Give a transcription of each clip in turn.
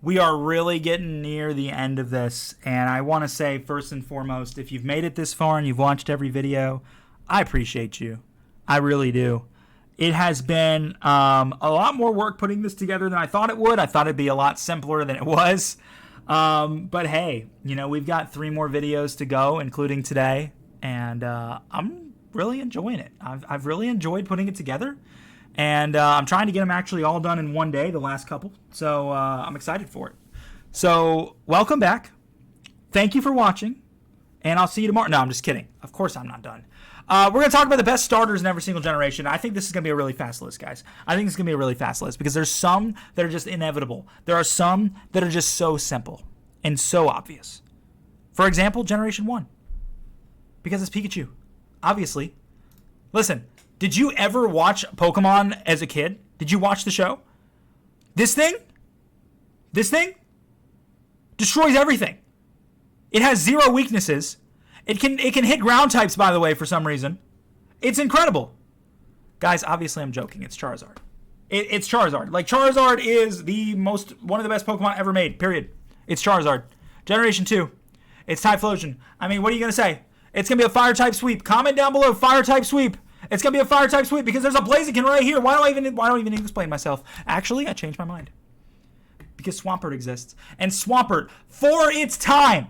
we are really getting near the end of this. And I want to say, first and foremost, if you've made it this far and you've watched every video, I appreciate you. I really do. It has been a lot more work putting this together than I thought it would. I thought it'd be a lot simpler than it was. But hey, we've got 3 more videos to go, including today. And I'm really enjoying it. I've really enjoyed putting it together. And I'm trying to get them actually all done in one day, the last couple. So I'm excited for it. So welcome back. Thank you for watching. And I'll see you tomorrow. No, I'm just kidding. Of course I'm not done. We're going to talk about the best starters in every single generation. I think this is going to be a really fast list, guys. I think it's going to be a really fast list because there's some that are just inevitable. There are some that are just so simple and so obvious. For example, Generation 1. Because it's Pikachu. Obviously. Listen. Did you ever watch Pokemon as a kid? Did you watch the show? This thing destroys everything. It has 0 weaknesses. It can hit ground types, by the way, for some reason. It's incredible. Guys, obviously I'm joking. It's Charizard. It's Charizard. Like, Charizard is one of the best Pokemon ever made, period. It's Charizard. Generation 2. It's Typhlosion. I mean, what are you going to say? It's going to be a fire type sweep. Comment down below, fire type sweep. It's going to be a fire type sweep because there's a Blaziken right here. Why do I even need to explain myself? Actually, I changed my mind. Because Swampert exists. And Swampert, for its time,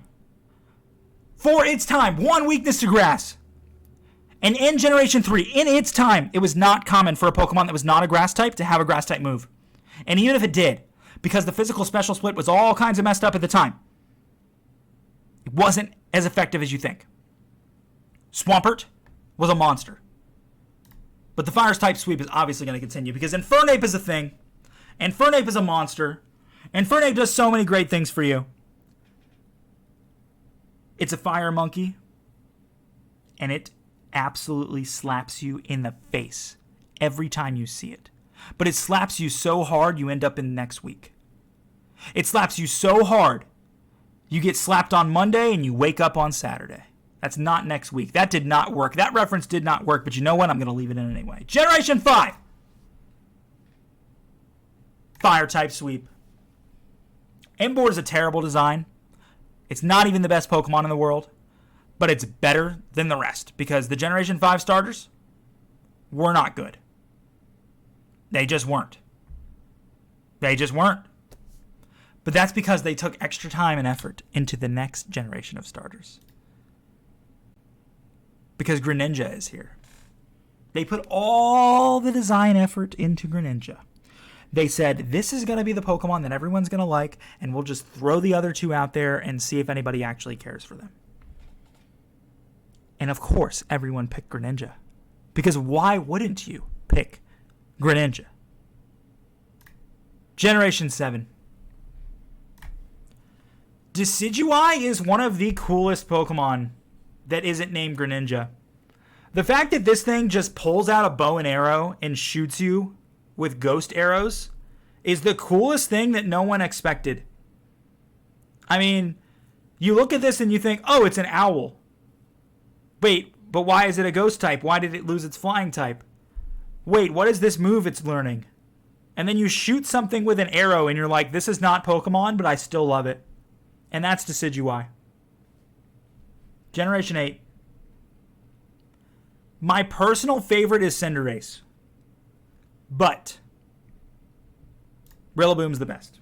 1 weakness to grass. And in Generation 3, in its time, it was not common for a Pokemon that was not a grass type to have a grass type move. And even if it did, because the physical special split was all kinds of messed up at the time, it wasn't as effective as you think. Swampert was a monster. But the Fire type sweep is obviously going to continue because Infernape is a thing. Infernape is a monster. Infernape does so many great things for you. It's a fire monkey. And it absolutely slaps you in the face every time you see it. But it slaps you so hard you end up in next week. It slaps you so hard you get slapped on Monday and you wake up on Saturday. That's not next week. That did not work. That reference did not work, but you know what? I'm going to leave it in anyway. Generation 5. Fire type sweep. Emboar is a terrible design. It's not even the best Pokemon in the world, but it's better than the rest because the Generation 5 starters were not good. They just weren't. But that's because they took extra time and effort into the next generation of starters. Because Greninja is here. They put all the design effort into Greninja. They said, this is going to be the Pokemon that everyone's going to like, and we'll just throw the other 2 out there and see if anybody actually cares for them. And of course, everyone picked Greninja. Because why wouldn't you pick Greninja? Generation 7. Decidueye is one of the coolest Pokemon that isn't named Greninja. The fact that this thing just pulls out a bow and arrow and shoots you with ghost arrows is the coolest thing that no one expected. I mean, you look at this and you think, oh, it's an owl. Wait, but why is it a ghost type? Why did it lose its flying type? Wait, what is this move it's learning? And then you shoot something with an arrow and you're like, this is not Pokemon, but I still love it. And that's Decidueye. Generation 8. My personal favorite is Cinderace. But Rillaboom's the best.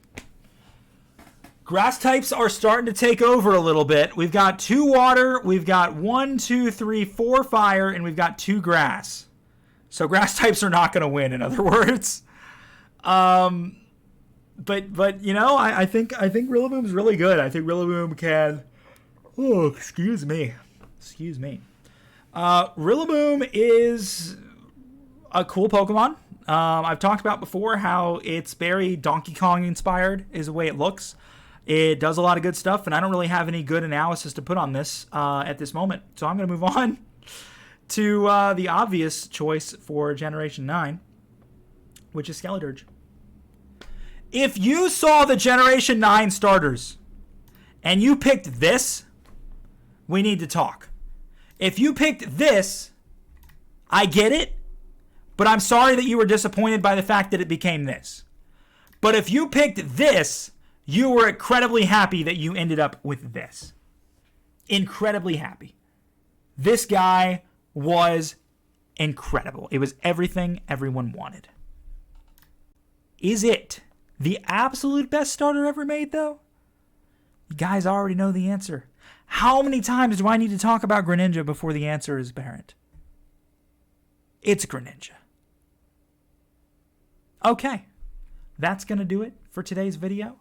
Grass types are starting to take over a little bit. We've got 2 water, we've got 1, 2, 3, 4 fire, and we've got 2 grass. So grass types are not going to win, in other words. But I think Rillaboom's really good. I think Rillaboom can. Oh, excuse me. Rillaboom is a cool Pokemon. I've talked about before how it's very Donkey Kong inspired is the way it looks. It does a lot of good stuff, and I don't really have any good analysis to put on this at this moment. So I'm going to move on to the obvious choice for Generation 9, which is Skeledirge. If you saw the Generation 9 starters and you picked this, we need to talk. If you picked this, I get it, but I'm sorry that you were disappointed by the fact that it became this. But if you picked this, You were incredibly happy that you ended up with this. Incredibly happy. This guy was incredible. It was everything everyone wanted. Is it the absolute best starter ever made, though? You guys already know the answer. How many times do I need to talk about Greninja before the answer is apparent? It's Greninja. Okay, that's going to do it for today's video.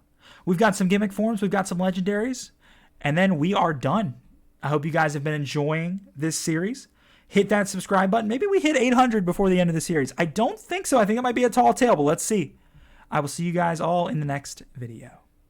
We've got some gimmick forms, we've got some legendaries, and then we are done. I hope you guys have been enjoying this series. Hit that subscribe button. Maybe we hit 800 before the end of the series. I don't think so. I think it might be a tall tale, but let's see. I will see you guys all in the next video.